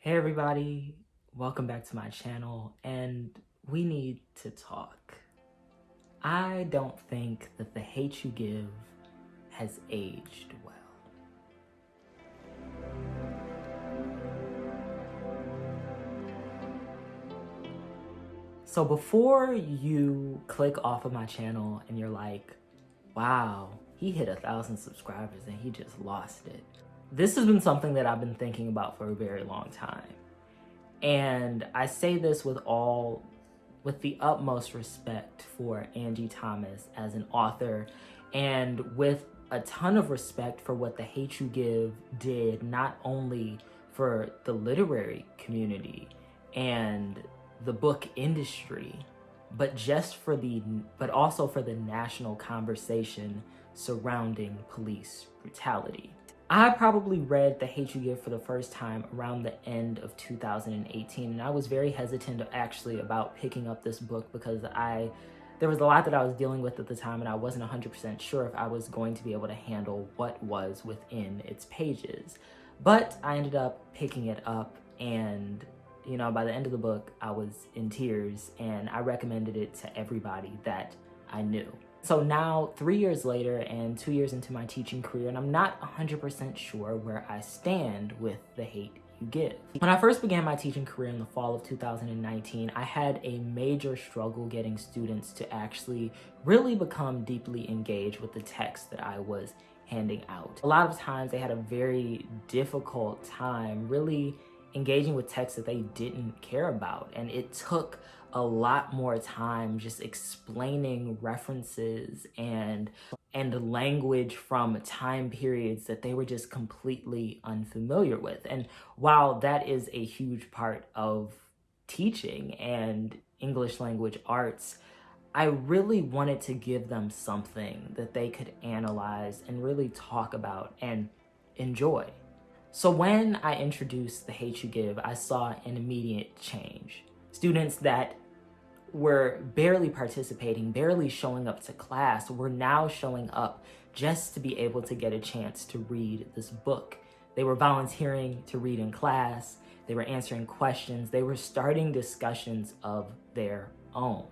Hey everybody, welcome back to my channel, and we need to talk. I don't think that The Hate U Give has aged well. So before you click off of my channel and you're like, wow, he hit 1,000 subscribers and he just lost it. This has been something that I've been thinking about for a very long time. And I say this with the utmost respect for Angie Thomas as an author, and with a ton of respect for what The Hate U Give did, not only for the literary community and the book industry, but also for the national conversation surrounding police brutality. I probably read The Hate U Give for the first time around the end of 2018, and I was very hesitant actually about picking up this book because there was a lot that I was dealing with at the time, and I wasn't 100% sure if I was going to be able to handle what was within its pages. But I ended up picking it up, and by the end of the book, I was in tears, and I recommended it to everybody that I knew. So now, 3 years later and 2 years into my teaching career, and I'm not 100% sure where I stand with The Hate U Give. When I first began my teaching career in the fall of 2019, I had a major struggle getting students to actually really become deeply engaged with the text that I was handing out. A lot of times they had a very difficult time really engaging with texts that they didn't care about, and it took a lot more time just explaining references and language from time periods that they were just completely unfamiliar with. And while that is a huge part of teaching and English language arts, I really wanted to give them something that they could analyze and really talk about and enjoy. So when I introduced The Hate U Give, I saw an immediate change. Students that were barely participating, barely showing up to class, were now showing up just to be able to get a chance to read this book. They were volunteering to read in class, they were answering questions, they were starting discussions of their own.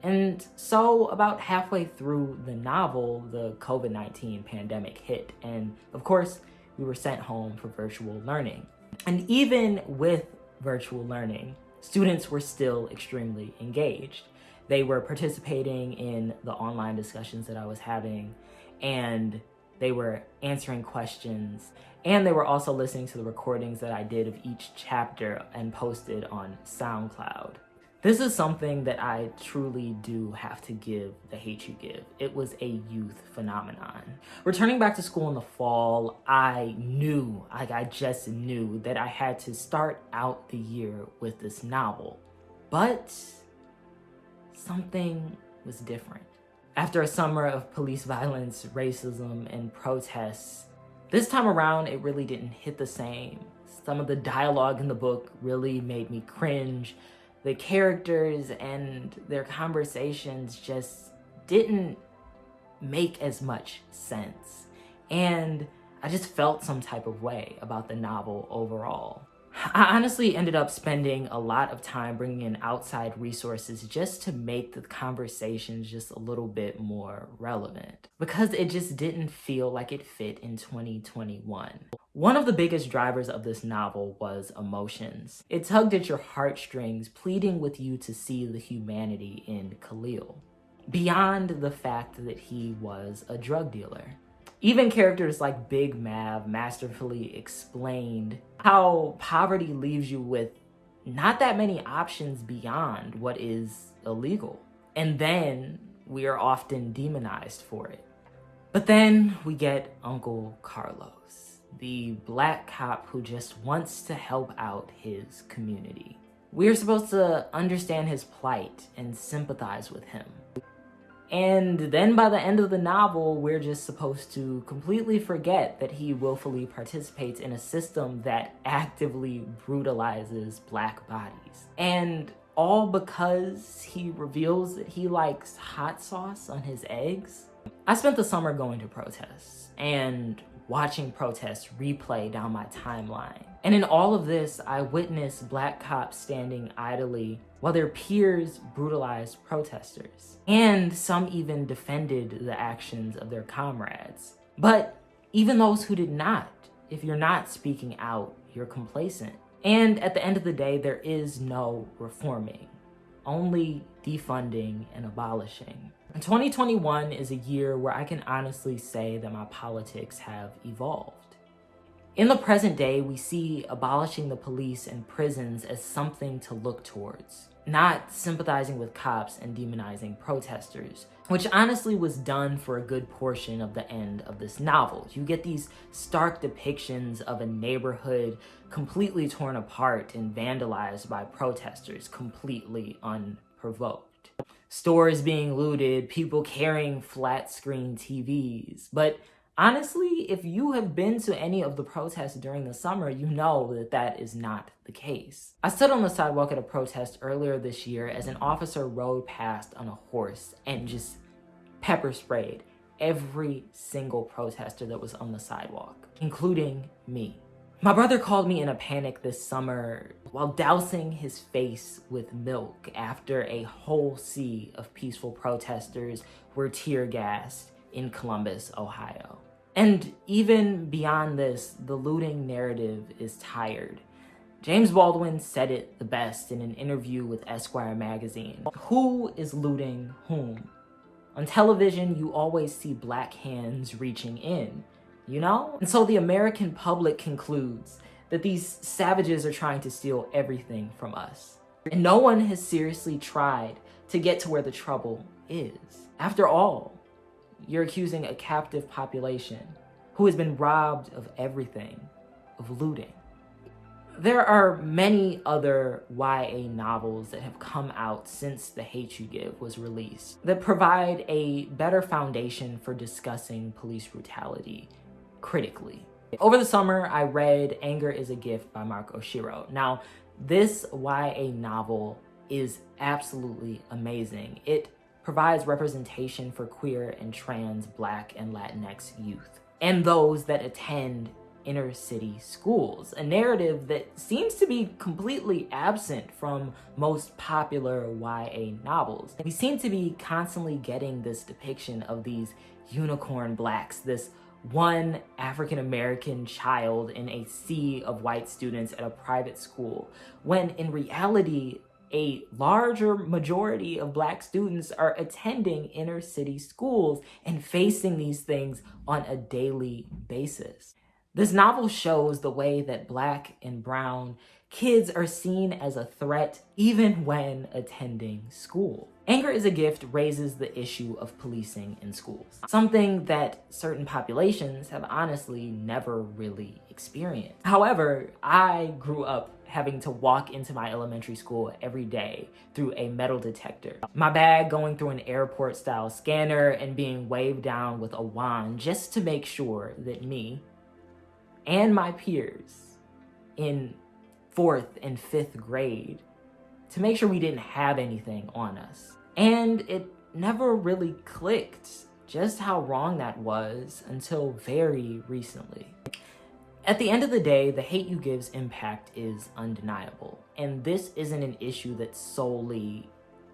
And so about halfway through the novel, the COVID-19 pandemic hit, and of course, we were sent home for virtual learning. And even with virtual learning, students were still extremely engaged. They were participating in the online discussions that I was having, and they were answering questions, and they were also listening to the recordings that I did of each chapter and posted on SoundCloud. This is something that I truly do have to give The Hate U Give. It was a youth phenomenon. Returning back to school in the fall, I just knew that I had to start out the year with this novel. But something was different. After a summer of police violence, racism, and protests, this time around, it really didn't hit the same. Some of the dialogue in the book really made me cringe. The characters and their conversations just didn't make as much sense. And I just felt some type of way about the novel overall. I honestly ended up spending a lot of time bringing in outside resources just to make the conversations just a little bit more relevant, because it just didn't feel like it fit in 2021. One of the biggest drivers of this novel was emotions. It tugged at your heartstrings, pleading with you to see the humanity in Khalil, beyond the fact that he was a drug dealer. Even characters like Big Mav masterfully explained how poverty leaves you with not that many options beyond what is illegal. And then we are often demonized for it. But then we get Uncle Carlos, the black cop who just wants to help out his community. We're supposed to understand his plight and sympathize with him. And then by the end of the novel, we're just supposed to completely forget that he willfully participates in a system that actively brutalizes black bodies. And all because he reveals that he likes hot sauce on his eggs. I spent the summer going to protests, and watching protests replay down my timeline. And in all of this, I witnessed Black cops standing idly while their peers brutalized protesters. And some even defended the actions of their comrades. But even those who did not, if you're not speaking out, you're complacent. And at the end of the day, there is no reforming, only defunding and abolishing. And 2021 is a year where I can honestly say that my politics have evolved. In the present day, we see abolishing the police and prisons as something to look towards, not sympathizing with cops and demonizing protesters, which honestly was done for a good portion of the end of this novel. You get these stark depictions of a neighborhood completely torn apart and vandalized by protesters, completely unprovoked. Stores being looted, people carrying flat screen TVs. But honestly, if you have been to any of the protests during the summer, you know that that is not the case. I stood on the sidewalk at a protest earlier this year as an officer rode past on a horse and just pepper sprayed every single protester that was on the sidewalk, including me. My brother called me in a panic this summer while dousing his face with milk after a whole sea of peaceful protesters were tear gassed in Columbus, Ohio. And even beyond this, the looting narrative is tired. James Baldwin said it the best in an interview with Esquire magazine. Who is looting whom? On television, you always see Black hands reaching in, you know? And so the American public concludes that these savages are trying to steal everything from us. And no one has seriously tried to get to where the trouble is. After all, you're accusing a captive population who has been robbed of everything, of looting. There are many other YA novels that have come out since The Hate You Give was released that provide a better foundation for discussing police brutality critically. Over the summer, I read Anger is a Gift by Mark Oshiro. Now, this YA novel is absolutely amazing. It provides representation for queer and trans Black and Latinx youth and those that attend inner city schools, a narrative that seems to be completely absent from most popular YA novels. We seem to be constantly getting this depiction of these unicorn Blacks, this one African American child in a sea of white students at a private school, when in reality, a larger majority of Black students are attending inner city schools and facing these things on a daily basis. This novel shows the way that Black and brown kids are seen as a threat even when attending school. Anger is a Gift raises the issue of policing in schools, something that certain populations have honestly never really experienced. However, I grew up having to walk into my elementary school every day through a metal detector, my bag going through an airport style scanner and being waved down with a wand just to make sure that me and my peers in 4th and 5th grade, to make sure we didn't have anything on us. And it never really clicked just how wrong that was until very recently. At the end of the day, The Hate You Give's impact is undeniable. And this isn't an issue that solely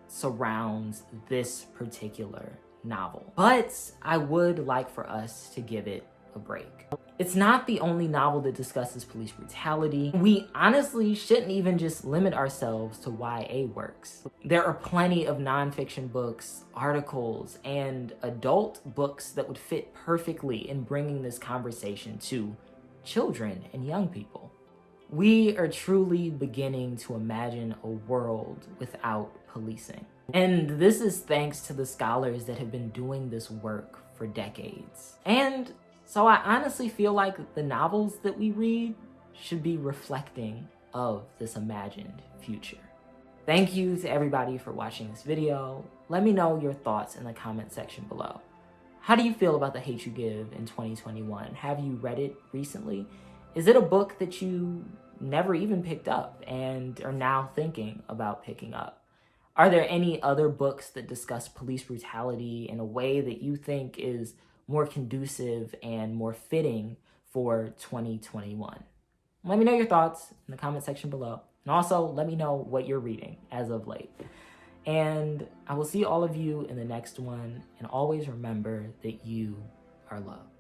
surrounds this particular novel. But I would like for us to give it a break. It's not the only novel that discusses police brutality. We honestly shouldn't even just limit ourselves to YA works. There are plenty of nonfiction books, articles, and adult books that would fit perfectly in bringing this conversation to children and young people. We are truly beginning to imagine a world without policing. And this is thanks to the scholars that have been doing this work for decades. And so I honestly feel like the novels that we read should be reflecting of this imagined future. Thank you to everybody for watching this video. Let me know your thoughts in the comment section below. How do you feel about The Hate You Give in 2021? Have you read it recently? Is it a book that you never even picked up and are now thinking about picking up? Are there any other books that discuss police brutality in a way that you think is more conducive and more fitting for 2021. Let me know your thoughts in the comment section below. And also let me know what you're reading as of late. And I will see all of you in the next one. And always remember that you are loved.